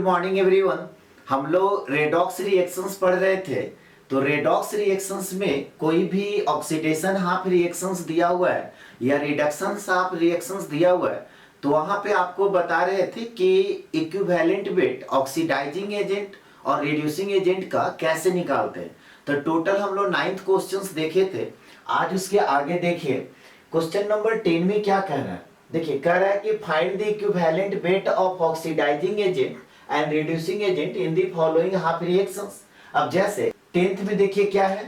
Morning everyone. हम लोग redox reactions पढ़ रहे थे। तो रेडॉक्स रिएक्शंस में कोई भी ऑक्सीडेशन हाफ रिएक्शंस दिया हुआ है या रिडक्शन हाफ रिएक्शंस दिया हुआ है, तो वहां पे आपको बता रहे थे कि इक्विवेलेंट वेट ऑक्सीडाइजिंग एजेंट और रिड्यूसिंग एजेंट का कैसे निकालते हैं। तो टोटल हम लोग 9th क्वेश्चंस देखे थे। आज उसके आगे देखिए क्वेश्चन नंबर 10 में क्या कह रहा है। देखिए कह रहा है कि find the equivalent weight of oxidising agent and reducing agent in the following half reactions. अब जैसे 10th में देखिए क्या है,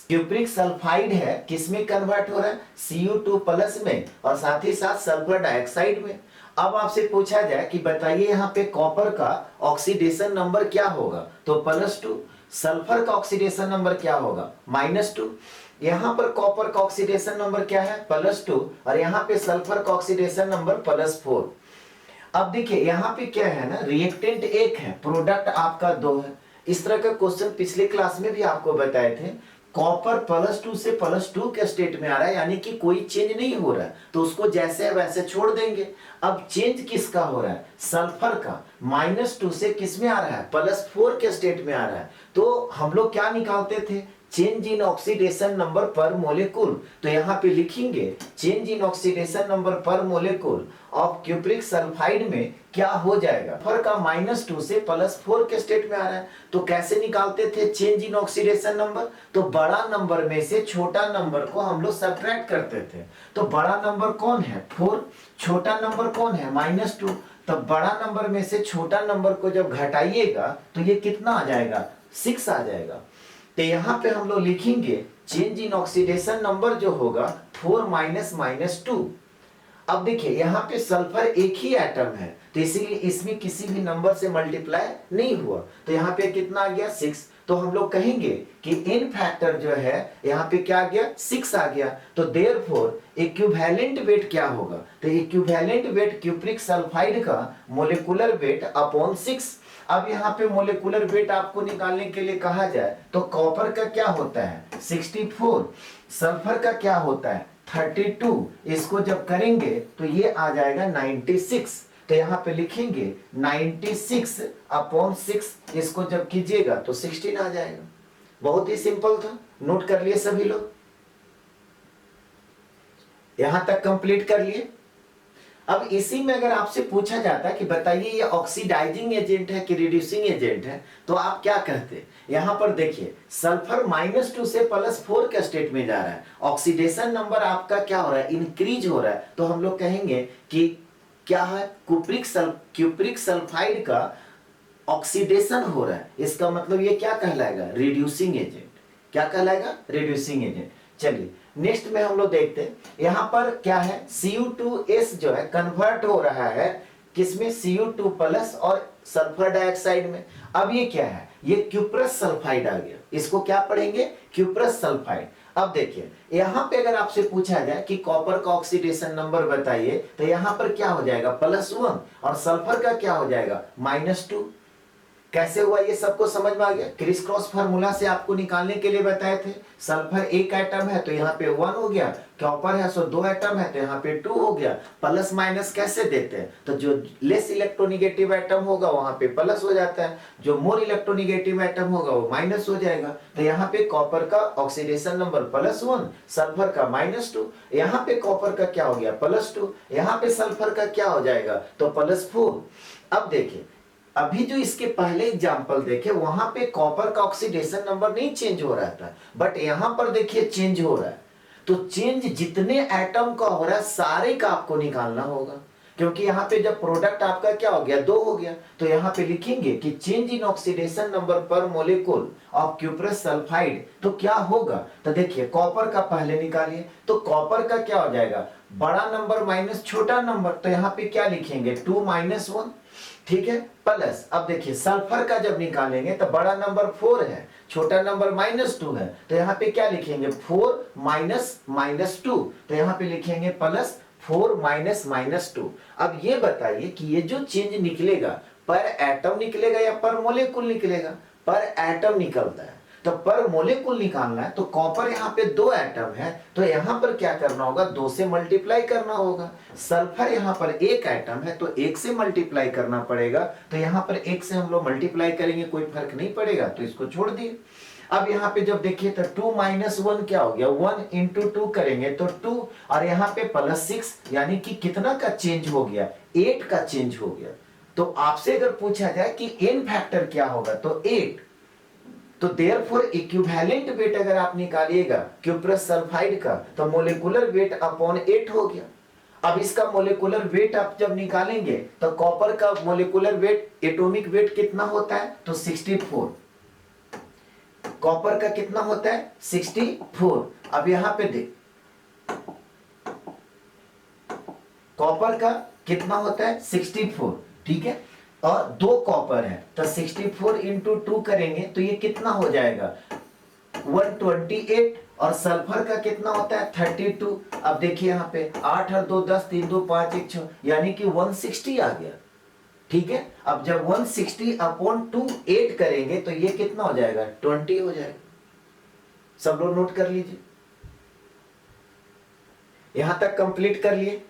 क्यूप्रिक सल्फाइड है, किसमें कन्वर्ट हो रहा है, Cu2 प्लस में और साथ ही साथ सल्फर डाइऑक्साइड में। अब आपसे पूछा जाए कि बताइए यहाँ पे कॉपर का ऑक्सीडेशन नंबर क्या होगा, तो +2। सल्फर का ऑक्सीडेशन नंबर क्या होगा, -2। यहाँ पर कॉपर का ऑक्सीडेशन नंबर क्या है, +2, और यहाँ पे सल्फर का ऑक्सीडेशन नंबर +4। अब देखिए यहाँ पे क्या है ना, रिएक्टेंट 1 है, प्रोडक्ट आपका 2 है। इस तरह का क्वेश्चन पिछले क्लास में भी आपको बताए थे। कॉपर +2 से +2 के स्टेट में आ रहा है, यानी कि कोई चेंज नहीं हो रहा है, तो उसको जैसे है वैसे छोड़ देंगे। अब चेंज किसका हो रहा है, सल्फर का -2 से किस में आ रहा है, +4 के स्टेट में आ रहा है। तो हम लोग क्या निकालते थे, चेंज इन ऑक्सीडेशन नंबर पर मोलिक्यूल। तो यहाँ पे लिखेंगे चेंज इन ऑक्सीडेशन नंबर पर मोलिक्यूल ऑफ क्यूप्रिक सल्फाइड में क्या हो जाएगा, सल्फर का -2 से +4 के स्टेट में आ रहा है। तो कैसे निकालते थे चेंज इन ऑक्सीडेशन नंबर, तो बड़ा नंबर में से छोटा नंबर को हम लोग सब्ट्रैक्ट करते थे। तो बड़ा नंबर कौन है, 4, छोटा नंबर कौन है, -2। तब बड़ा नंबर में से छोटा नंबर को जब घटाइएगा तो ये कितना आ जाएगा, 6 आ जाएगा। तो यहाँ पे हम लोग लिखेंगे चेंज इन ऑक्सीडेशन नंबर जो होगा 4 -2। अब देखिए यहाँ पे सल्फर एक ही एटम है, तो इसीलिए इसमें किसी भी नंबर से मल्टीप्लाई नहीं हुआ। तो यहाँ पे कितना आ गया, 6। तो हम लोग कहेंगे कि इन फैक्टर जो है यहाँ पे क्या आ गया, 6 आ गया। तो देयरफॉर इक्विवेलेंट वेट क्या होगा, तो इक्विवेलेंट वेट क्यूप्रिक सल्फाइड का मोलिकुलर वेट अपॉन 6। अब यहाँ पे मोलिकुलर वेट आपको निकालने के लिए कहा जाए तो कॉपर का क्या होता है, 64, सल्फर का क्या होता है, 32। इसको जब करेंगे तो ये आ जाएगा 96। तो यहाँ पे लिखेंगे 96 अपॉन 6, इसको जब कीजिएगा तो 16 आ जाएगा। बहुत ही सिंपल था, नोट कर लिए सभी लोग, यहां तक कंप्लीट कर लिए। अब इसी में अगर आपसे पूछा जाता है कि बताइए ये ऑक्सीडाइजिंग एजेंट है कि रिड्यूसिंग एजेंट है, तो आप क्या कहते हैं। यहां पर देखिए सल्फर -2 से +4 के स्टेट में जा रहा है, ऑक्सीडेशन नंबर आपका क्या हो रहा है, इंक्रीज हो रहा है। तो हम लोग कहेंगे कि क्या है, क्यूप्रिक सल्फाइड का ऑक्सीडेशन हो रहा है, इसका मतलब ये क्या कहलाएगा, रिड्यूसिंग एजेंट। क्या कहलाएगा, रिड्यूसिंग एजेंट। चलिए नेक्स्ट में हम लोग देखते हैं, यहां पर क्या है, Cu2S जो है कन्वर्ट हो रहा है किसमें, Cu2 प्लस और सल्फर डाइऑक्साइड में। अब ये क्या है, ये क्यूप्रस सल्फाइड आ गया, इसको क्या पढ़ेंगे, क्यूप्रस सल्फाइड। अब देखिए यहां पे अगर आपसे पूछा जाए कि कॉपर का ऑक्सीडेशन नंबर बताइए, तो यहां पर क्या हो जाएगा, +1, और सल्फर का क्या हो जाएगा, -2। कैसे हुआ ये सबको समझ में आ गया। क्रिस क्रॉस फार्मूला से आपको निकालने के लिए बताए थे। सल्फर एक एटम है तो यहाँ पे 1 हो गया, कॉपर है सो 2 एटम है तो यहाँ पे 2 हो गया। प्लस माइनस कैसे देते हैं, तो जो लेस इलेक्ट्रोनिगेटिव एटम होगा वहां पे प्लस हो जाता है, जो मोर इलेक्ट्रोनिगेटिव एटम होगा वो माइनस हो जाएगा। तो यहाँ पे कॉपर का ऑक्सीडेशन नंबर +1, सल्फर का -2। यहाँ पे कॉपर का क्या हो गया, +2, यहाँ पे सल्फर का क्या हो जाएगा, तो +4। अब देखिए अभी जो इसके पहले एग्जांपल देखे वहां पे कॉपर का ऑक्सीडेशन नंबर नहीं चेंज हो रहा था, बट यहां पर देखिए चेंज हो रहा है। तो चेंज जितने एटम का हो रहा है सारे का आपको निकालना होगा, क्योंकि यहाँ पे जब प्रोडक्ट आपका क्या हो गया, 2 हो गया। तो यहाँ पे लिखेंगे कि चेंज इन ऑक्सीडेशन नंबर पर मोलिक्यूल ऑफ क्यूप्रस सल्फाइड, तो क्या होगा, तो देखिए कॉपर का पहले निकालिए, तो कॉपर का क्या हो जाएगा, बड़ा नंबर माइनस छोटा नंबर, तो यहाँ पे क्या लिखेंगे, 2 - 1, ठीक है, प्लस। अब देखिए सल्फर का जब निकालेंगे तो बड़ा नंबर 4 है, छोटा नंबर -2 है, तो यहाँ पे क्या लिखेंगे, 4 - -2, तो यहाँ पे लिखेंगे +4 - -2। अब ये बताइए कि ये जो चेंज निकलेगा पर एटम निकलेगा या पर मोलिक्यूल निकलेगा, पर एटम निकलता है। तो पर मोलेकुल निकालना है, तो कॉपर यहाँ पे 2 एटम है, तो यहाँ पर क्या करना होगा, 2 से मल्टीप्लाई करना होगा। सल्फर यहाँ पर 1 एटम है, तो 1 से मल्टीप्लाई करना पड़ेगा, तो यहाँ पर 1 से हम लोग मल्टीप्लाई करेंगे, कोई फर्क नहीं पड़ेगा, तो इसको छोड़ दिए। अब यहाँ पे जब देखिए तो 2 - 1 क्या हो गया, 1 × 2 करेंगे तो 2, और यहाँ पे +6, यानी कि कितना का चेंज हो गया, 8 का चेंज हो गया। तो आपसे अगर पूछा जाए कि n फैक्टर क्या होगा, तो 8। तो देयरफॉर इक्विवेलेंट वेट अगर आप निकालिएगा क्यूप्रस सल्फाइड का, तो मोलेकुलर वेट अपॉन 8 हो गया। अब इसका मोलेकुलर वेट आप जब निकालेंगे तो कॉपर का मोलेकुलर वेट, एटॉमिक वेट कितना होता है, तो 64। कॉपर का कितना होता है, 64। अब यहां पे देख, कॉपर का कितना होता है, 64, ठीक है, और 2 कॉपर है, तो 64 × 2 करेंगे तो ये कितना हो जाएगा, 128। और सल्फर का कितना होता है, 32। अब देखिए यहाँ पे 8 और 2 10, 3 2 5 1 6, यानी कि 160 आ गया, ठीक है। अब जब 160 अपॉन 2 8 करेंगे तो ये कितना हो जाएगा, 20 हो जाएगा। सब लोग नोट कर लीजिए, यहां तक कंप्लीट कर लिए।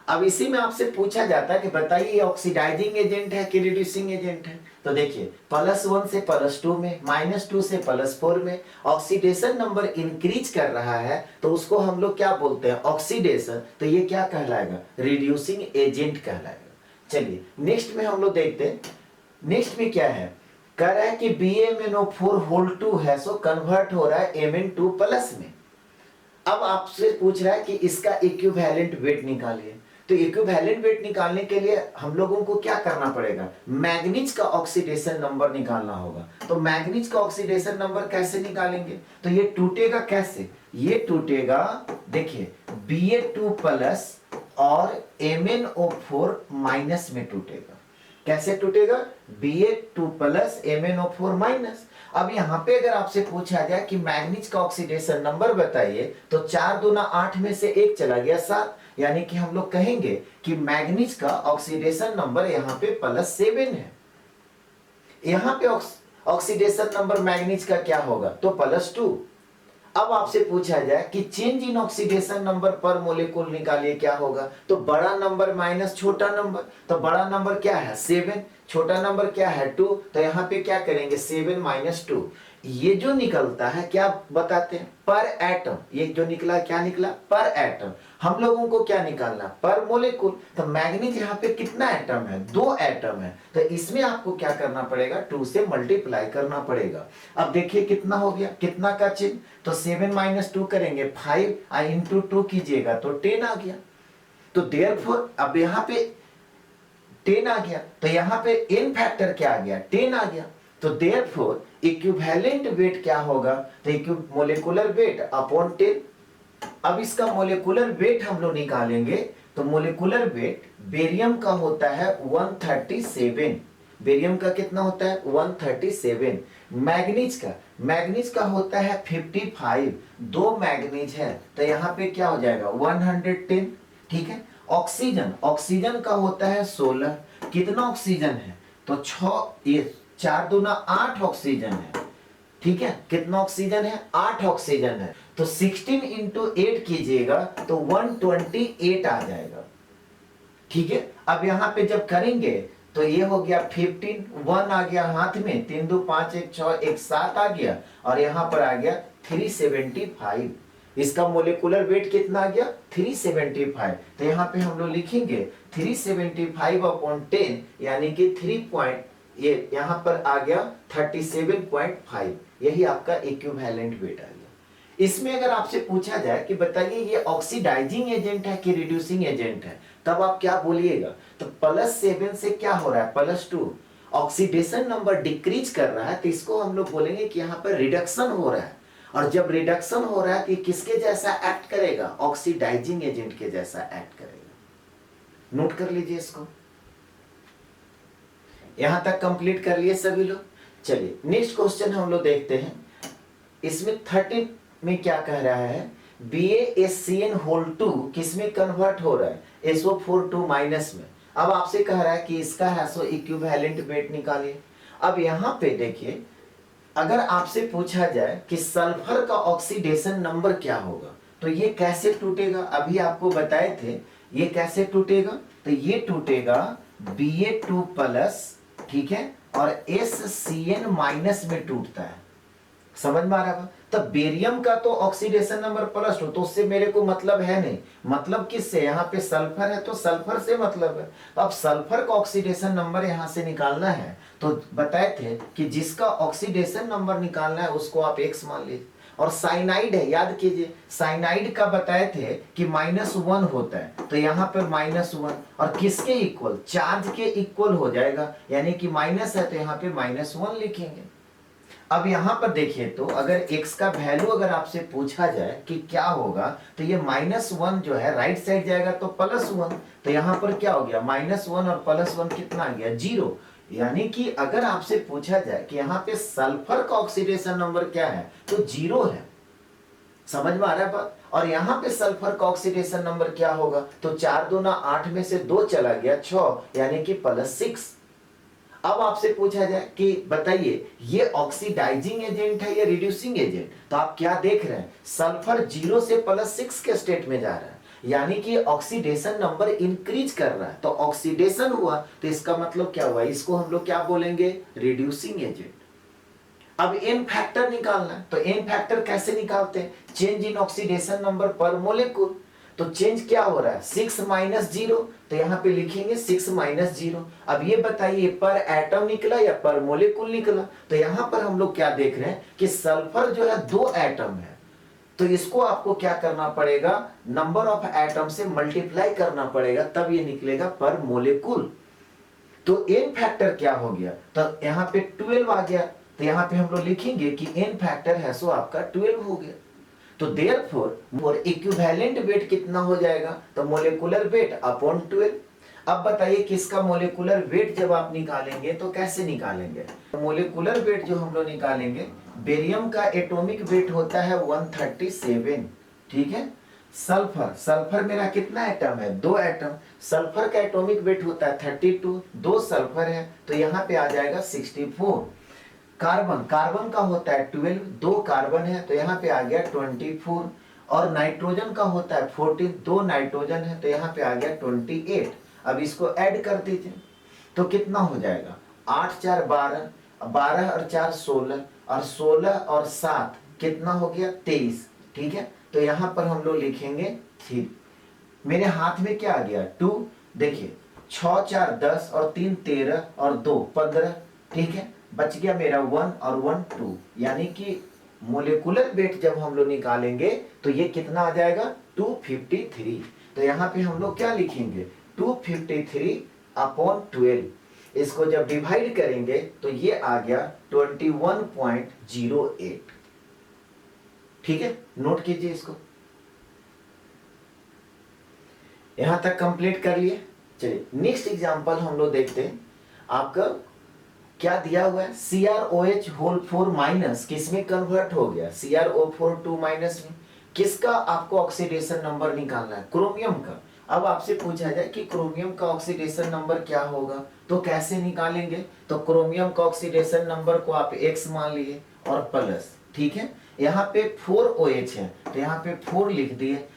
अब इसी में आपसे पूछा जाता है कि बताइए ये ऑक्सीडाइजिंग एजेंट है कि रिड्यूसिंग एजेंट है, तो देखिए +1 से +2 में, -2 से +4 में ऑक्सीडेशन नंबर इंक्रीज कर रहा है, तो उसको हम लोग क्या बोलते हैं, ऑक्सीडेशन, तो ये क्या कहलाएगा, रिड्यूसिंग एजेंट कहलाएगा। चलिए नेक्स्ट में हम लोग देखते हैं, नेक्स्ट में क्या है, कह रहा है कि BaMnO4 है, सो कन्वर्ट हो रहा है Mn2+ में। अब आपसे पूछ रहा है कि इसका इक्विवेलेंट वेट निकालिए, तो इक्विवेलेंट वेट निकालने के लिए हम लोगों को क्या करना पड़ेगा, मैग्नीज का ऑक्सीडेशन नंबर निकालना होगा। तो मैग्नीज का ऑक्सीडेशन नंबर कैसे निकालेंगे, तो ये टूटेगा कैसे, ये टूटेगा, देखिए Ba2+ और MnO4- में टूटेगा। कैसे टूटेगा, Ba2+ MnO4-। अब यहां पे अगर आपसे पूछा जाए कि मैग्नीज का ऑक्सीडेशन नंबर बताइए, तो 4 दूना 8 में से 1 चला गया 7, यानी कि हम लोग कहेंगे कि मैग्नीज का ऑक्सीडेशन नंबर यहाँ पे +7 है। यहाँ पे ऑक्सीडेशन नंबर मैग्नीज का क्या होगा, तो +2। अब आपसे पूछा जाए कि चेंज इन ऑक्सीडेशन नंबर पर मोलेकुल निकालिए, क्या होगा, तो बड़ा नंबर माइनस छोटा नंबर, तो बड़ा नंबर क्या है 7, छोटा नंबर क्या है 2, तो यहाँ पे क्या करेंगे 7 - 2, ये जो निकलता है क्या बताते हैं, पर एटम, ये जो निकला क्या निकला, पर एटम। हम लोगों को क्या निकालना, पर मोलेकुल, तो मैग्नीज यहाँ पे कितना एटम है, 2 एटम है, तो इसमें आपको क्या करना पड़ेगा, 2 से मल्टीप्लाई करना पड़ेगा। अब देखिए कितना हो गया, कितना का चिन्ह, तो 7 - 2 करेंगे, 5 × 2 कीजिएगा तो 10 आ गया। तो देयरफॉर अब यहाँ पे 10 आ गया, तो यहाँ पे n फैक्टर क्या आ गया, 10 आ गया। तो देयरफॉर इक्विवेलेंट वेट क्या होगा, तो मोलेकुलर वेट अपॉन 10। अब इसका मोलेकुलर वेट हम लोग निकालेंगे, तो मोलेकुलर वेट बेरियम का होता है 137, बेरियम का कितना होता है 137। मैग्नीज का होता है 55, 2 मैग्नीज है, तो यहाँ पे क्या हो जाएगा 110, ठीक है। ऑक्सीजन का होता है 16, कितना ऑक्सीजन है, तो 4 दूना 8 ऑक्सीजन है, ठीक है। कितना ऑक्सीजन है, 8 ऑक्सीजन है, तो 16 × 8 कीजिएगा तो 128 आ जाएगा, ठीक है। अब यहाँ पे जब करेंगे तो ये हो गया 15, 1 आ गया हाथ में, 3 2 5 1 6 1 7 आ गया, और यहाँ पर आ गया 375। इसका मोलेकुलर वेट कितना आ गया 375, तो यहाँ पे हम लोग लिखेंगे 375 अपॉन 10, यानी कि 3 ये यहाँ पर आ गया 37.5, यही आपका इक्विवेलेंट वेट आ गया। इसमें अगर आपसे पूछा जाए कि बताइए ये ऑक्सीडाइजिंग एजेंट है कि रिड्यूसिंग एजेंट है, तब आप क्या बोलिएगा, तो +7 से क्या हो रहा है +2, ऑक्सीडेशन नंबर डिक्रीज कर रहा है, तो इसको हम लोग बोलेंगे कि यहाँ पर रिडक्शन हो रहा है। और जब रिडक्शन हो रहा है तो किसके जैसा एक्ट करेगा, ऑक्सीडाइजिंग एजेंट के जैसा एक्ट करेगा। नोट कर लीजिए इसको, यहां तक कंप्लीट कर लिए सभी लोग। चलिए नेक्स्ट क्वेश्चन हम लोग देखते हैं, इसमें 13 में क्या कह रहा है, BaSCN2 किस में कन्वर्ट हो रहा है, SO4 2- में। अब आपसे कह रहा है कि इसका है सो इक्विवेलेंट वेट निकालिए। अब यहाँ पे देखिए अगर आपसे पूछा जाए कि सल्फर का ऑक्सीडेशन नंबर क्या होगा, तो ये कैसे टूटेगा, अभी आपको बताए थे ये कैसे टूटेगा, तो ये टूटेगा Ba2 प्लस, ठीक है, और SCN माइनस में टूटता है। समझ में आ रहा है? तब बेरियम का तो ऑक्सीडेशन नंबर प्लस हो, तो उससे मेरे को मतलब है नहीं, मतलब किससे, यहाँ पे सल्फर है तो सल्फर से मतलब है। तो अब सल्फर का ऑक्सीडेशन नंबर यहाँ से निकालना है, तो बताए थे कि जिसका ऑक्सीडेशन नंबर निकालना है उसको आप एक्स मान लीजिए। और साइनाइड है, याद कीजिए, साइनाइड का बताए थे कि -1 होता है, तो यहाँ पर -1, और किसके इक्वल, चार्ज के इक्वल हो जाएगा, यानी कि माइनस है तो यहाँ पे -1 लिखेंगे। अब यहां पर देखिए, तो अगर x का वैल्यू अगर आपसे पूछा जाए कि क्या होगा, तो ये -1 जो है राइट साइड जाएगा तो +1, तो यहां पर क्या हो गया, -1 और +1 कितना आ गया, 0। यानी कि अगर आपसे पूछा जाए कि यहाँ पे सल्फर का ऑक्सीडेशन नंबर क्या है, तो 0 है। समझ में आ रहा है बात? और यहाँ पे सल्फर का ऑक्सीडेशन नंबर क्या होगा, तो 4 दूना 8 में से 2 चला गया 6, यानी कि +6। अब आपसे पूछा जाए कि बताइए ये ऑक्सीडाइजिंग एजेंट है या रिड्यूसिंग एजेंट, तो आप क्या देख रहे हैं, सल्फर 0 से +6 के स्टेट में जा रहा है, यानी कि ऑक्सीडेशन नंबर इंक्रीज कर रहा है, तो ऑक्सीडेशन हुआ, तो इसका मतलब क्या हुआ, इसको हम लोग क्या बोलेंगे, रिड्यूसिंग एजेंट। अब एन फैक्टर निकालना है, तो एन फैक्टर कैसे निकालते हैं, चेंज इन ऑक्सीडेशन नंबर पर मोलिक्यूल। तो चेंज क्या हो रहा है, 6 - 0, तो यहाँ पे लिखेंगे 6 - 0। अब ये बताइए पर एटम निकला या पर मोलिक्यूल निकला, तो यहाँ पर हम लोग क्या देख रहे हैं कि सल्फर जो है 2 एटम है, तो इसको आपको क्या करना पड़ेगा, नंबर ऑफ एटम से मल्टीप्लाई करना पड़ेगा, तब ये निकलेगा पर मोलिक्यूल। तो एन फैक्टर क्या हो गया, तो यहाँ पे 12 आ गया, तो यहाँ पे हम लोग लिखेंगे कि एन फैक्टर है सो आपका 12 हो गया। तो देयरफॉर इक्विवेलेंट वेट कितना हो जाएगा, तो मोलेकुलर वेट अपॉन 12। अब बताइए किसका मोलेकुलर वेट जब आप निकालेंगे तो कैसे निकालेंगे, तो मोलेकुलर वेट जो हम लोग निकालेंगे, बेरियम का एटॉमिक वेट होता है 137, ठीक है। सल्फर मेरा कितना एटम है, 2 एटम, सल्फर का एटॉमिक वेट होता है 32, 2 सल्फर है तो यहाँ पे आ जाएगा 64। कार्बन का होता है 12, 2 कार्बन है तो यहाँ पे आ गया 24, और नाइट्रोजन का होता है 14, 2 नाइट्रोजन है तो यहाँ पे आ गया 28। अब इसको ऐड कर दीजिए तो कितना हो जाएगा, 8 × 4 12, 12 और 4 16, और 16 और 7 कितना हो गया 23, ठीक है। तो यहाँ पर हम लोग लिखेंगे 3, मेरे हाथ में क्या आ गया 2, देखिए 6 × 4 10 और 3 13 और 2 15, ठीक है, बच गया मेरा 1 और 1 2, यानी कि मोलेकुलर वेट जब हम लोग निकालेंगे तो ये कितना आ जाएगा 253। तो यहाँ पे हम लोग क्या लिखेंगे 253 अपॉन 12, इसको जब डिवाइड करेंगे तो ये आ गया 21.08, ठीक है, नोट कीजिए इसको। यहां तक कंप्लीट कर लिए। चलिए नेक्स्ट एग्जांपल हम लोग देखते हैं, आपका क्या दिया हुआ है, CrOH होल 4 माइनस किस में कन्वर्ट हो गया, CrO4 2 माइनस में। किसका आपको ऑक्सीडेशन नंबर निकालना है, क्रोमियम का। अब आपसे पूछा जाए कि क्रोमियम का ऑक्सीडेशन नंबर क्या होगा, तो कैसे निकालेंगे, तो क्रोमियम का ऑक्सीडेशन नंबर को आप x मान लिए और प्लस, ठीक है। यहाँ पे 4OH है तो यहाँ पे 4 लिख दिए।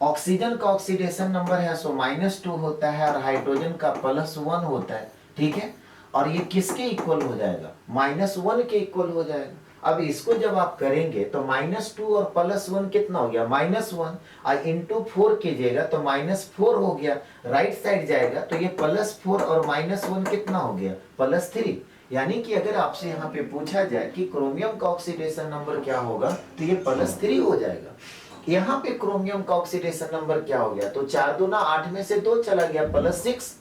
ऑक्सीजन का ऑक्सीडेशन नंबर है सो -2 होता है, और हाइड्रोजन का +1 होता है, ठीक है। और ये किसके इक्वल हो जाएगा, -1 के इक्वल हो जाएगा। अब इसको जब आप करेंगे तो -2 और +1 कितना हो गया, -1, और इंटू 4 कीजिएगा तो -4 हो गया, राइट साइड जाएगा तो ये +4 और -1 कितना हो गया, +3। यानी कि अगर आपसे यहाँ पे पूछा जाए कि क्रोमियम का ऑक्सीडेशन नंबर क्या होगा, तो ये +3 हो जाएगा। यहाँ पे क्रोमियम का ऑक्सीडेशन नंबर क्या हो गया, तो 4 दूना 8 में से 2 चला गया, +6।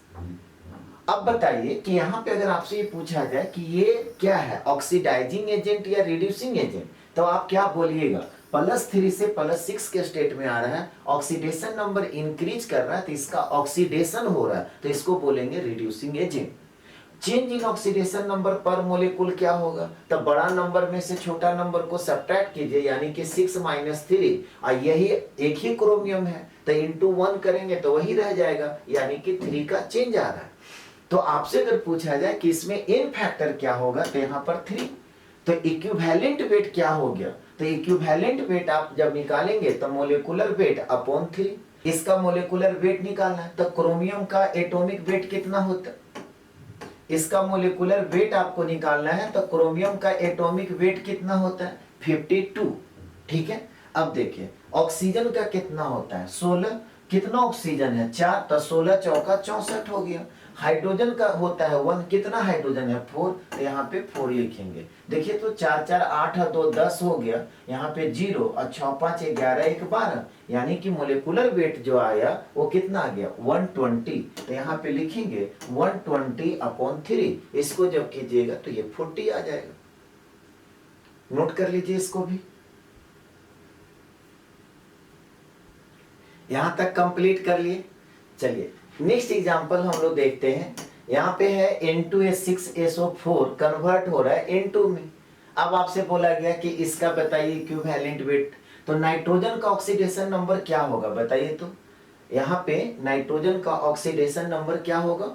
अब बताइए कि यहाँ पे अगर आपसे ये पूछा जाए कि ये क्या है, ऑक्सीडाइजिंग एजेंट या रिड्यूसिंग एजेंट, तो आप क्या बोलिएगा, +3 से +6 के स्टेट में आ रहा है, ऑक्सीडेशन नंबर इंक्रीज कर रहा है, तो इसका ऑक्सीडेशन हो रहा है, तो इसको बोलेंगे reducing agent. Change in oxidation number पर मोलिक्यूल क्या होगा, तो बड़ा नंबर में से छोटा नंबर को सब्ट्रैक्ट कीजिए, यानी कि 6 - 3, और यही एक ही क्रोमियम है तो इंटू 1 करेंगे तो वही रह जाएगा, यानी कि 3 का चेंज आ रहा है। तो आपसे अगर पूछा जाए कि इसमें एन फैक्टर क्या होगा, तो यहाँ पर 3, तो इक्विवेलेंट वेट क्या हो गया, तो इक्विवेलेंट वेट आप जब निकालेंगे तो मोलिकुलर वेट अपॉन 3, इसका मोलिकुलर वेट निकालना है। तो क्रोमियम का एटॉमिक वेट कितना होता है, इसका मोलिकुलर वेट आपको निकालना है, तो क्रोमियम का एटॉमिक वेट कितना होता है 52। ठीक है, अब देखिए ऑक्सीजन का कितना होता है 16, कितना ऑक्सीजन है 4, तो 16 चौका 64 हो गया। हाइड्रोजन का होता है 1, कितना हाइड्रोजन है 4, तो यहाँ पे 4 लिखेंगे। देखिए तो 4 4 8 और 2 10 हो गया, यहाँ पे 0 और 6 5 11 1 12, यानी कि मोलिकुलर वेट जो आया वो कितना आ गया 120। तो यहाँ पे लिखेंगे 120 अपॉन 3, इसको जब कीजिएगा तो ये 40 आ जाएगा। नोट कर लीजिए इसको भी। यहां तक कंप्लीट कर लिए। चलिए नेक्स्ट एग्जांपल हम लोग देखते हैं। यहाँ पे है N2H6SO4 कन्वर्ट हो रहा है N2 में। अब आपसे बोला गया कि इसका बताइए इक्विवेलेंट वेट, तो नाइट्रोजन का ऑक्सीडेशन नंबर क्या होगा बताइए। तो यहाँ पे नाइट्रोजन का ऑक्सीडेशन नंबर क्या होगा,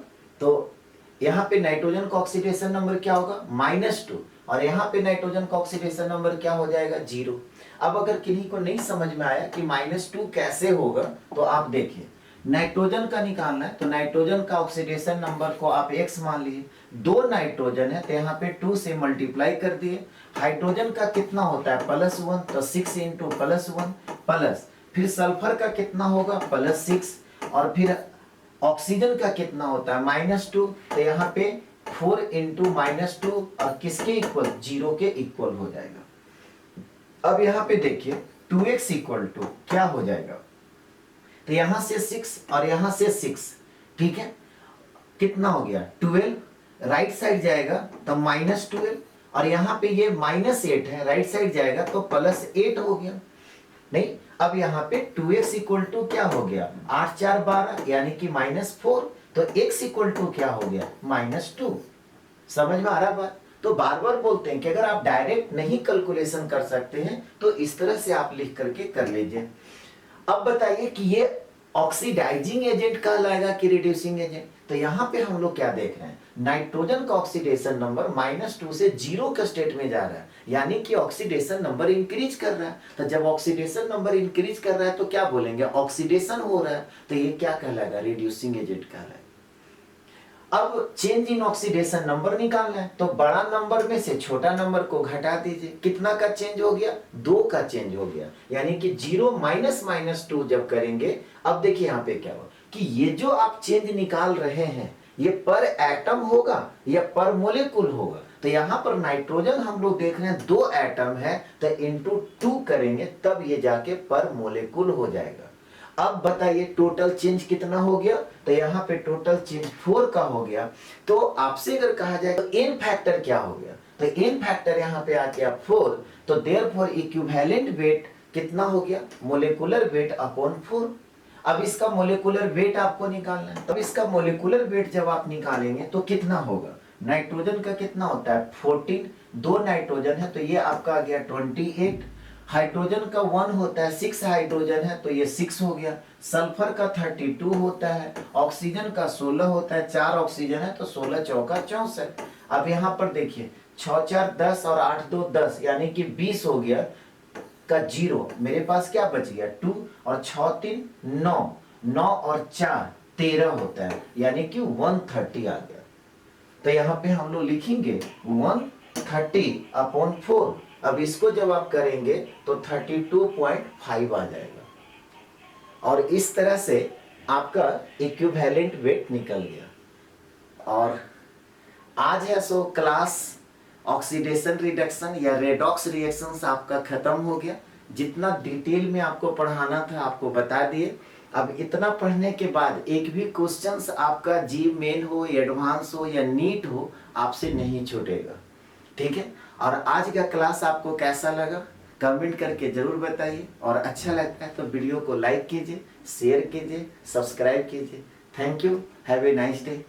तो यहाँ पे नाइट्रोजन का ऑक्सीडेशन नंबर क्या होगा -2, और यहाँ पे नाइट्रोजन का ऑक्सीडेशन नंबर क्या हो जाएगा 0। अब अगर किन्हीं को नहीं समझ में आया कि -2 कैसे होगा, तो आप देखिए नाइट्रोजन का निकालना है, तो नाइट्रोजन का ऑक्सीडेशन नंबर को आप x मान लीजिए। 2 नाइट्रोजन है तो यहाँ पे 2 से मल्टीप्लाई कर दिए। हाइड्रोजन का कितना होता है +1, तो 6 इंटू +1 प्लस, फिर सल्फर का कितना होगा +6, और फिर ऑक्सीजन का कितना होता है -2, तो यहाँ पे 4 इंटू -2 और किसके इक्वल 0 के इक्वल हो जाएगा। अब यहाँ पे देखिए 2x इक्वल टू क्या हो जाएगा, तो यहां से 6 और यहां से 6, ठीक है, कितना हो गया 12, राइट साइड जाएगा तो -12, और यहां पे ये -8 है, राइट साइड जाएगा तो +8 हो गया। नहीं, अब यहाँ पे 2x इक्वल टू क्या हो गया 8 4 12, यानी कि -4, तो x इक्वल टू क्या हो गया -2। समझ में आ रहा बात। तो बार बार बोलते हैं कि अगर आप डायरेक्ट नहीं कैलकुलेशन कर सकते हैं तो इस तरह से आप लिख करके कर लीजिए। अब बताइए कि ये ऑक्सीडाइजिंग एजेंट कहलाएगा कि रिड्यूसिंग एजेंट। तो यहाँ पे हम लोग क्या देख रहे हैं, नाइट्रोजन का ऑक्सीडेशन नंबर -2 से 0 के स्टेट में जा रहा है, यानी कि ऑक्सीडेशन नंबर इंक्रीज कर रहा है। तो जब ऑक्सीडेशन नंबर इंक्रीज कर रहा है तो क्या बोलेंगे ऑक्सीडेशन हो रहा है, तो ये क्या कहलाएगा रिड्यूसिंग एजेंट कहलाएगा। अब चेंज इन ऑक्सीडेशन नंबर निकालना है, तो बड़ा नंबर में से छोटा नंबर को घटा दीजिए। कितना का चेंज हो गया 2 का चेंज हो गया, यानी कि 0 -2 जब करेंगे। अब देखिए यहाँ पे क्या हुआ कि ये जो आप चेंज निकाल रहे हैं ये पर एटम होगा या पर मोलिकुल होगा। तो यहाँ पर नाइट्रोजन हम लोग देख रहे हैं 2 एटम है, तो इंटू 2 करेंगे तब ये जाके पर मोलिकुल हो जाएगा। अब बताइए टोटल चेंज कितना हो गया, तो यहाँ पे टोटल चेंज 4 का हो गया। तो आपसे अगर कहा जाए तो एन फैक्टर क्या हो गया, तो एन फैक्टर यहाँ पे आ गया 4, तो देयरफॉर इक्विवेलेंट वेट कितना हो गया मोलिकुलर वेट अपॉन 4। अब इसका मोलिकुलर वेट आपको निकालना है, तब इसका मोलिकुलर वेट जब आप निकालेंगे तो कितना होगा, नाइट्रोजन का कितना होता है 14, 2 नाइट्रोजन है तो ये आपका आ गया 28, हाइड्रोजन का 1 होता है, 6 हाइड्रोजन है तो ये 6 हो गया, सल्फर का 32 होता है, ऑक्सीजन का 16 होता है, 4 ऑक्सीजन है तो 16 चौका 64। अब यहाँ पर देखिए 6 4 10 और 8 2 10, यानी कि 20 हो गया का 0, मेरे पास क्या बच गया 2, और 6 3 9, 9 और 4 13 होता है, यानी कि 130 आ गया। तो यहाँ पे हम लोग लिखेंगे 130 अपॉन 4। अब इसको जब आप करेंगे तो 32.5 आ जाएगा, और इस तरह से आपका इक्विवेलेंट वेट निकल गया। और आज है सो क्लास ऑक्सीडेशन रिडक्शन या रेडॉक्स रिएक्शंस आपका खत्म हो गया। जितना डिटेल में आपको पढ़ाना था आपको बता दिए। अब इतना पढ़ने के बाद एक भी क्वेश्चंस आपका जी मेन हो, एडवांस हो या नीट हो, आपसे नहीं छूटेगा, ठीक है। और आज का क्लास आपको कैसा लगा कमेंट करके जरूर बताइए, और अच्छा लगता है तो वीडियो को लाइक कीजिए, शेयर कीजिए, सब्सक्राइब कीजिए। Thank you, have a nice day.